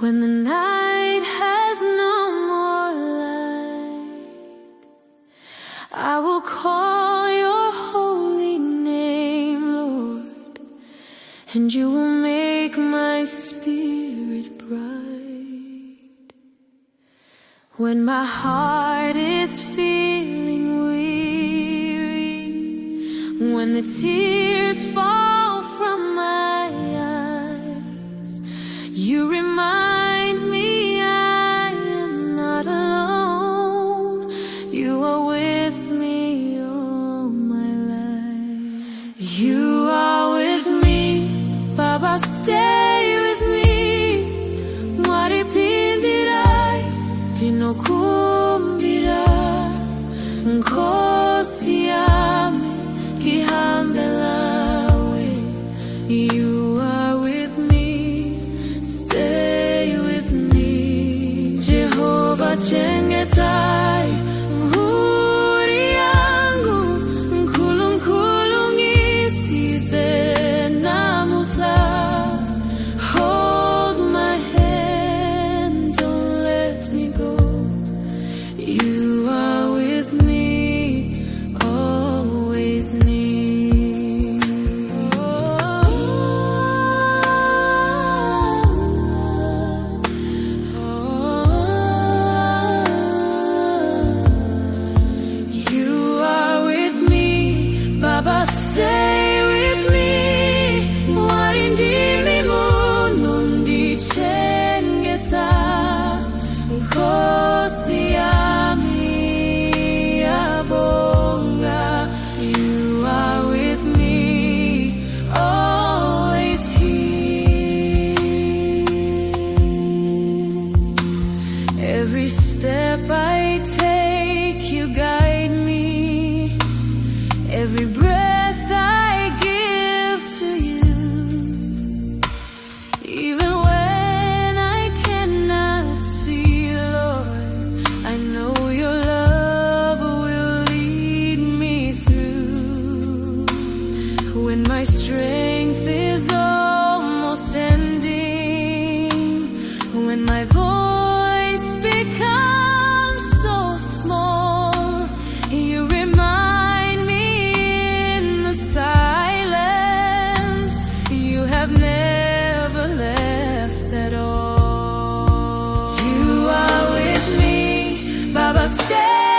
When the night has no more light, I will call your holy name, Lord, and you will make my spirit bright. When my heart is feeling weary, when the tears fall from my eyes, you remind me I am not alone. You are with me all my life. You are with me, Baba, stay with me. Waripindirai, dinokumbira, nkosiame, kihambelawe. You are with me, stay with me. Jehovah chengetai, uhuri yangu, nkulungisize namuthla. Hold my hand, don't let me go. You are with me, always near. You are with me, Baba, stay with me. Warindimi munundi chengeta, nkosi yami yabonga. You are with me, always here. Every step I take, you guide me. Every breath I give to you, even when I cannot see, Lord, I know your love will lead me through. When my strength is almost ending, when my voice becomes so small, you remind me in the silence, you have never left at all. You are with me, Baba, stay